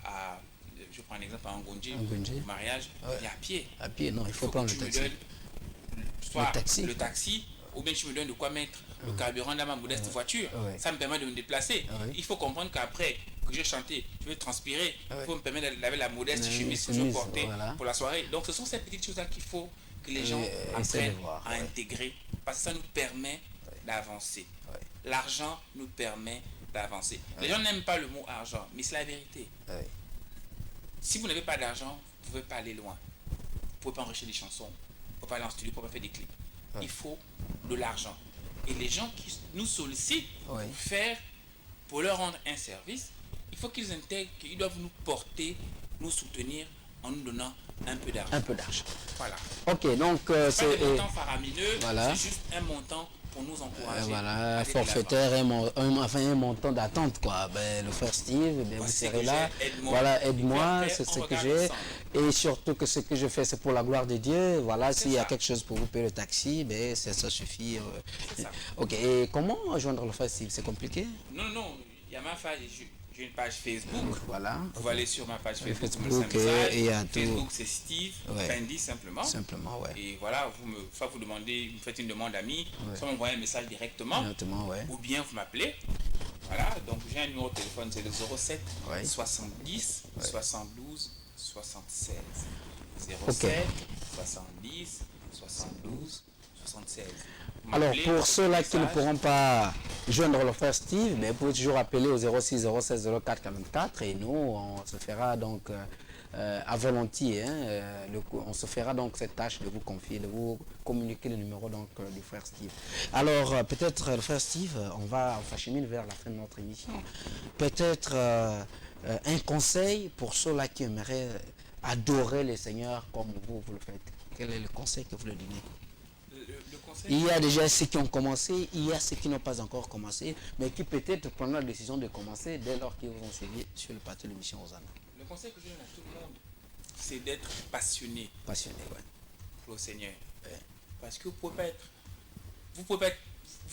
je prends un exemple, à Ngonji, Ngonji. au mariage, Ouais. et à pied. À pied, non, il faut que prendre tu le me taxi. donnes soit le taxi, ou bien tu me donnes de quoi mettre le carburant dans ma modeste voiture. Ouais. Ça me permet de me déplacer. Ouais. Il faut comprendre qu'après que j'ai chanté, je vais transpirer. Ouais. Il faut me permettre de laver la modeste chemise que je chemise, portais voilà. pour la soirée. Donc ce sont ces petites choses-là qu'il faut que les gens essayer de apprennent voir, à ouais. intégrer. Parce que ça nous permet d'avancer. Ouais. L'argent nous permet d'avancer. Les gens n'aiment pas le mot argent, mais c'est la vérité. Oui. Si vous n'avez pas d'argent, vous ne pouvez pas aller loin. Vous ne pouvez pas enrichir des chansons, vous ne pouvez pas aller en studio, vous ne pouvez pas faire des clips. Ouais. Il faut de l'argent. Et les gens qui nous sollicitent Ouais. pour leur rendre un service, il faut qu'ils intègrent qu'ils doivent nous porter, nous soutenir en nous donnant un peu d'argent. Un peu d'argent. Voilà. Ok, donc Pas c'est... des montants faramineux, voilà. c'est juste un montant pour nous encourager. à voilà, aller de forfaitaire, un montant d'attente, quoi. Ben, le frère Steve, ben, vous Voici serez que là. j'ai, aide-moi. Voilà, Et aide-moi, puis après, c'est on ce que regarde j'ai. ensemble. Et surtout que ce que je fais, c'est pour la gloire de Dieu. Voilà, C'est s'il y a ça. quelque chose pour vous payer le taxi, ben, ça suffit. C'est ça. Ok, et comment joindre le frère Steve? C'est compliqué? Non, non, il y a ma page, j'ai une page Facebook. Voilà. Vous pouvez aller sur ma page Facebook, Facebook, me laisser un message. et à tout. Facebook, c'est Steve Ouais. Fendi simplement. Simplement, ouais. Et voilà, soit vous demandez, vous faites une demande d'amis, Ouais. soit vous m'envoyez un message directement, Directement, ouais. ou bien vous m'appelez. Voilà, donc j'ai un numéro de téléphone, c'est le 07 Ouais. 70 Ouais. 72 76. 07 Ok. 70 72 76. Vous Alors, m'appelez, pour vous ceux-là faites qui ne message. pourront pas joindre le frère Steve, mais vous pouvez toujours appeler au 06 016 04 44 et nous, on se fera donc à volontiers, hein, on se fera donc cette tâche de vous confier, de vous communiquer le numéro donc du frère Steve. Alors, peut-être le frère Steve, on s'achemine vers la fin de notre émission. Peut-être un conseil pour ceux-là qui aimeraient adorer le Seigneur comme vous le faites. Quel est le conseil que vous leur donnez? Le conseil, Il y a déjà ceux qui ont commencé, il y a ceux qui n'ont pas encore commencé, mais qui peut-être prendront la décision de commencer dès lors qu'ils vont suivre sur le plateau de l'émission Hosanna. le conseil que je donne à tout le monde, c'est d'être passionné Passionné, ouais. pour le Seigneur. Ouais. Parce que vous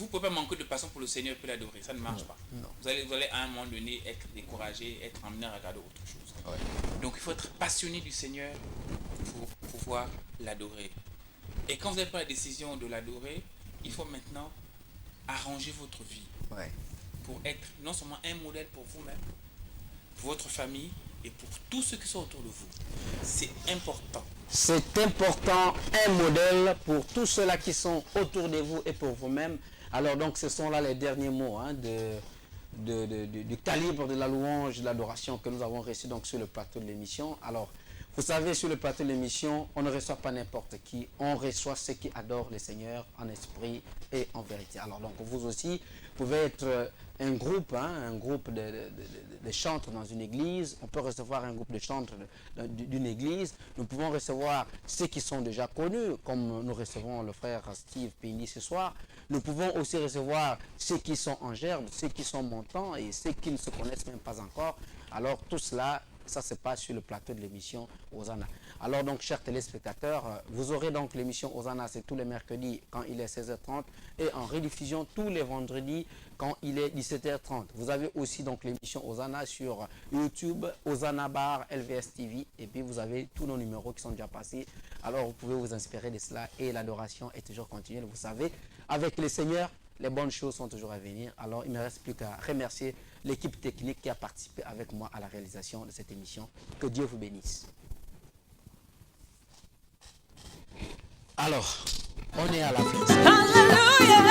pouvez pas manquer de passion pour le Seigneur et l'adorer. Ça ne marche pas. non. Vous allez à un moment donné être découragé, être amené à regarder autre chose. Ouais. Donc il faut être passionné du Seigneur pour pouvoir l'adorer. Et quand vous avez pris la décision de l'adorer, il faut maintenant arrangez votre vie Ouais. pour être non seulement un modèle pour vous-même, pour votre famille et pour tous ceux qui sont autour de vous. C'est important. C'est important, un modèle pour tous ceux-là qui sont autour de vous et pour vous-même. Alors donc ce sont là les derniers mots hein, du calibre de la louange, de l'adoration que nous avons reçu donc sur le plateau de l'émission. Alors vous savez, sur le plateau de l'émission, on ne reçoit pas n'importe qui, on reçoit ceux qui adorent le Seigneur en esprit et en vérité. Alors donc vous aussi pouvez être un groupe de chantres dans une église, on peut recevoir un groupe de chantres d'une église, nous pouvons recevoir ceux qui sont déjà connus, comme nous recevons le frère Steve Pindi ce soir, nous pouvons aussi recevoir ceux qui sont en gerbe, ceux qui sont montants et ceux qui ne se connaissent même pas encore. Alors tout cela, ça se passe sur le plateau de l'émission Hosanna. Alors donc, chers téléspectateurs, vous aurez donc l'émission Hosanna, c'est tous les mercredis quand il est 16h30 et en rediffusion tous les vendredis quand il est 17h30. Vous avez aussi donc l'émission Hosanna sur YouTube, Hosanna Bar, LVS TV, et puis vous avez tous nos numéros qui sont déjà passés. Alors vous pouvez vous inspirer de cela et l'adoration est toujours continuelle. Vous savez, avec le Seigneur, les bonnes choses sont toujours à venir. Alors, il ne me reste plus qu'à remercier l'équipe technique qui a participé avec moi à la réalisation de cette émission. Que Dieu vous bénisse. Alors, on est à la fin. Hallelujah.